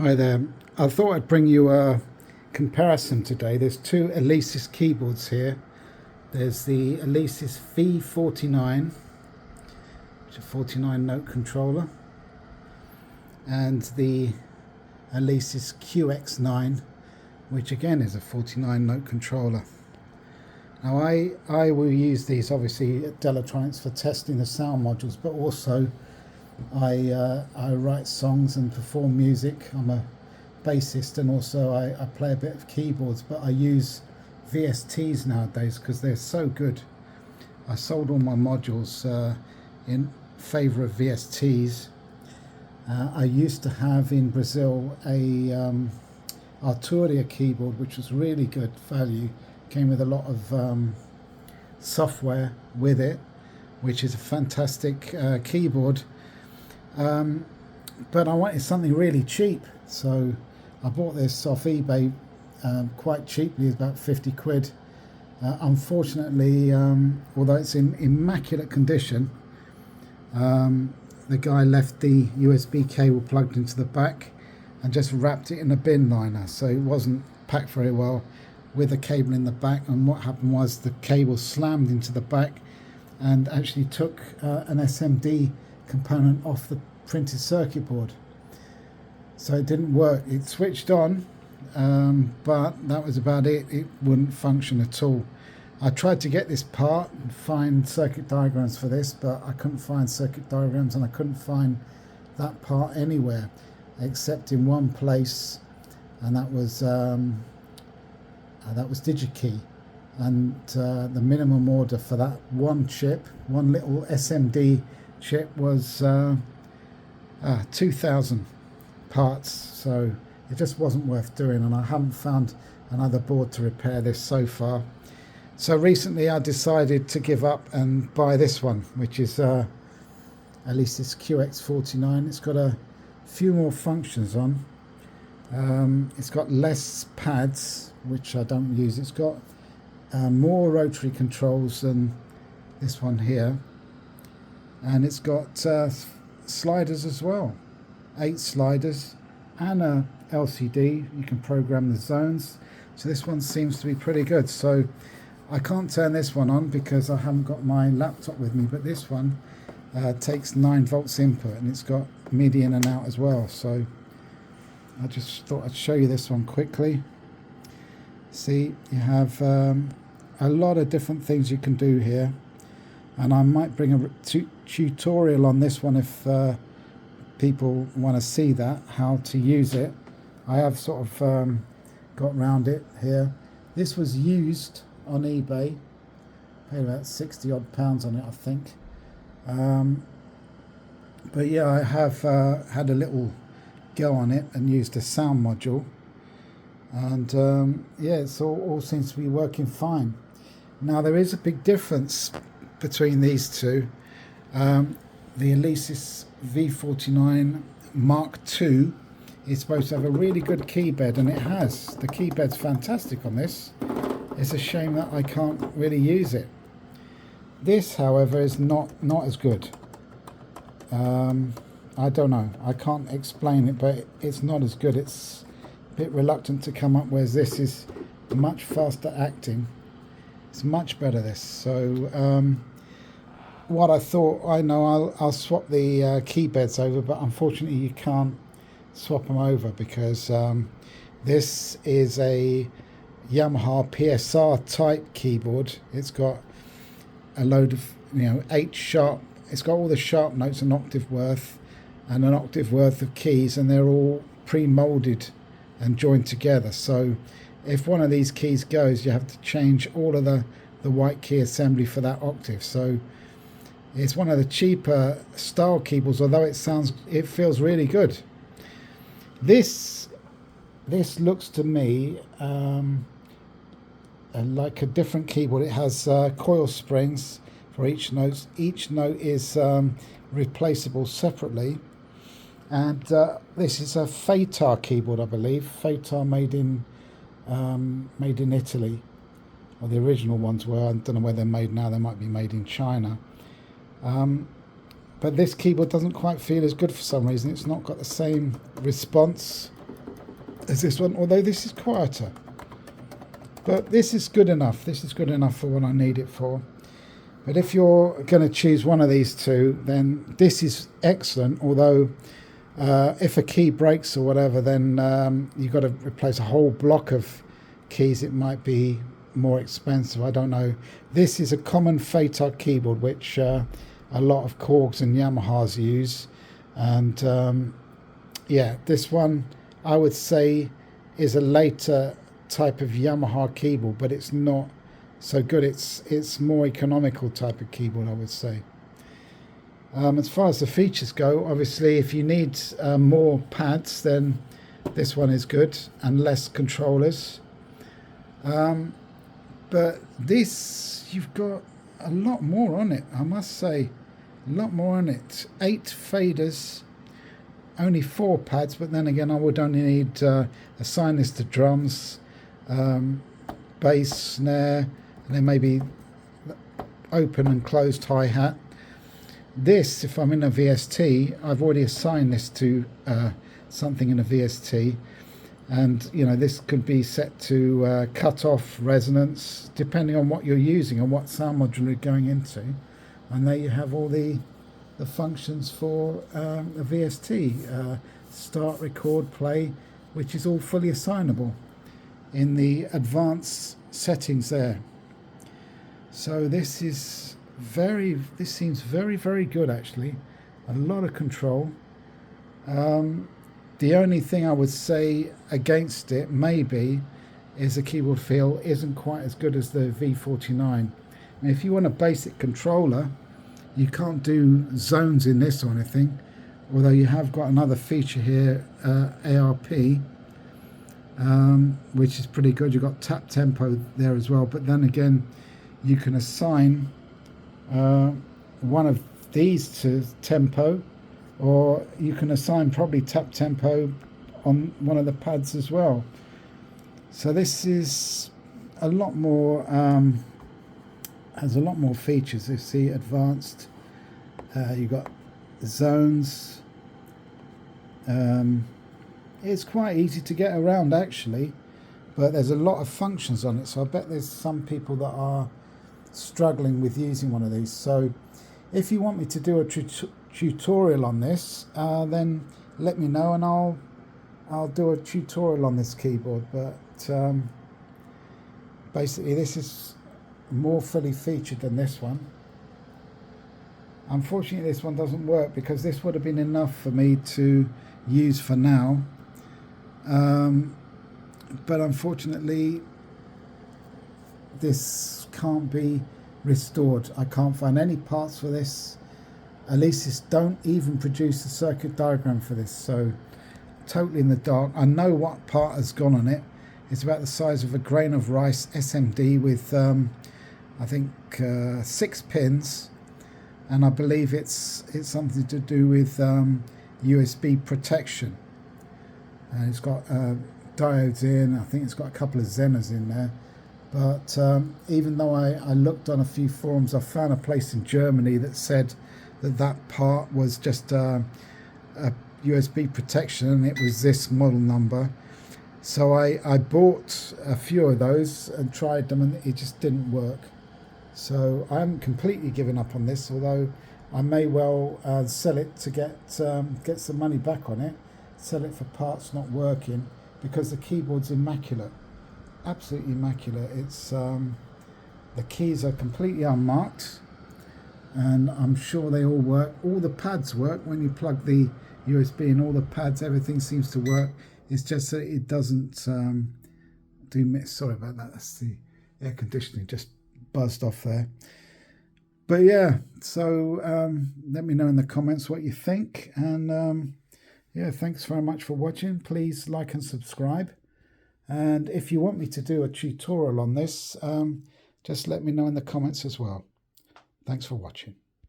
Hi there. I thought I'd bring you a comparison today. There's two Alesis keyboards here. There's the Alesis V49, which is a 49 note controller, and the Alesis QX49, which again is a 49 note controller. Now I will use these obviously at Delatronics for testing the sound modules, but also I write songs and perform music. I'm a bassist, and also I play a bit of keyboards, but I use VSTs nowadays because they're so good. I sold all my modules in favour of VSTs. I used to have in Brazil a Arpeggio keyboard, which was really good value. Came with a lot of software with it, which is a fantastic keyboard. But I wanted something really cheap, so I bought this off eBay quite cheaply, about 50 quid. Unfortunately, although it's in immaculate condition, the guy left the USB cable plugged into the back and just wrapped it in a bin liner, so it wasn't packed very well with a cable in the back. And what happened was the cable slammed into the back and actually took an SMD component off the printed circuit board, so it didn't work. It switched on, but that was about it. It wouldn't function at all. I tried to get this part and find circuit diagrams for this, but I couldn't find circuit diagrams, and I couldn't find that part anywhere except in one place, and that was DigiKey. And the minimum order for that one chip, one little SMD chip, was 2,000 parts, so it just wasn't worth doing, and I haven't found another board to repair this so far. So recently I decided to give up and buy this one, which is Alesis QX49. It's got a few more functions on. It's got less pads, which I don't use. It's got more rotary controls than this one here, and it's got sliders as well, 8 sliders, and a LCD. You can program the zones, so this one seems to be pretty good. So I can't turn this one on because I haven't got my laptop with me, but this one takes 9 volts input, and it's got MIDI in and out as well. So I just thought I'd show you this one quickly. See, you have a lot of different things you can do here, and I might bring a tutorial on this one if people want to see that, how to use it. I have sort of got round it here. This was used on eBay, paid about 60 odd pounds on it, I think. But yeah, I have had a little go on it and used a sound module, and yeah, it's all seems to be working fine. Now there is a big difference between these two. The Alesis V49 Mk2 is supposed to have a really good keybed, and it has. The keybed's fantastic on this. It's a shame that I can't really use it. This, however, is not as good. I don't know. I can't explain it, but it's not as good. It's a bit reluctant to come up, whereas this is much faster acting. It's much better, this. So what I thought, I'll swap the keybeds over, but unfortunately you can't swap them over because this is a Yamaha PSR type keyboard. It's got a load of 8 sharp. It's got all the sharp notes, an octave worth, and an octave worth of keys, and they're all pre-molded and joined together. So if one of these keys goes, you have to change all of the white key assembly for that octave. So it's one of the cheaper style keyboards, although it feels really good. This looks to me like a different keyboard. It has coil springs for each note. Each note is replaceable separately, and this is a Fatar keyboard, I believe. Fatar made in Italy, or the original ones were. I don't know where they're made now. They might be made in China. But this keyboard doesn't quite feel as good for some reason. It's not got the same response as this one, although this is quieter. But this is good enough. This is good enough for what I need it for. But if you're going to choose one of these two, then this is excellent. Although if a key breaks or whatever, then you've got to replace a whole block of keys. It might be more expensive. I don't know. This is a common Fatar keyboard, which a lot of Korgs and Yamahas use. And yeah, this one I would say is a later type of Yamaha keyboard, but it's not so good. It's more economical type of keyboard, I would say. As far as the features go, obviously if you need more pads, then this one is good, and less controllers. But this, you've got a lot more on it, I must say. A lot more on it. 8 faders, only 4 pads, but then again I would only need assign this to drums, bass, snare, and then maybe open and closed hi-hat. This, if I'm in a VST, I've already assigned this to something in a VST, and you know, this could be set to cut off resonance depending on what you're using and what sound module you're going into. And there you have all the functions for a VST, start, record, play, which is all fully assignable in the advanced settings there. So this is this seems very, very good actually. A lot of control. The only thing I would say against it maybe is the keyboard feel isn't quite as good as the V49. And if you want a basic controller, you can't do zones in this or anything, although you have got another feature here, ARP, which is pretty good. You've got tap tempo there as well, but then again you can assign one of these to tempo, or you can assign probably tap tempo on one of the pads as well. So this is a lot more, has a lot more features. You see advanced, you've got zones. It's quite easy to get around actually, but there's a lot of functions on it, so I bet there's some people that are struggling with using one of these. So if you want me to do a tutorial on this, then let me know and I'll do a tutorial on this keyboard. But basically this is more fully featured than this one. Unfortunately this one doesn't work, because this would have been enough for me to use for now, but unfortunately this can't be restored. I can't find any parts for this. Alesis don't even produce a circuit diagram for this, so totally in the dark. I know what part has gone on it. It's about the size of a grain of rice SMD with I think 6 pins, and I believe it's something to do with USB protection, and it's got diodes in. I think it's got a couple of Zenas in there. But even though I looked on a few forums, I found a place in Germany that said that part was just a USB protection, and it was this model number. So I bought a few of those and tried them, and it just didn't work. So I haven't completely given up on this, although I may well sell it to get some money back on it, sell it for parts not working, because the keyboard's immaculate. Absolutely immaculate. It's the keys are completely unmarked, and I'm sure they all work. All the pads work when you plug the USB in. All the pads, everything seems to work. It's just that it doesn't do. Sorry about that. That's the air conditioning just buzzed off there. But yeah, so let me know in the comments what you think, and yeah, thanks very much for watching. Please like and subscribe. And if you want me to do a tutorial on this, just let me know in the comments as well. Thanks for watching.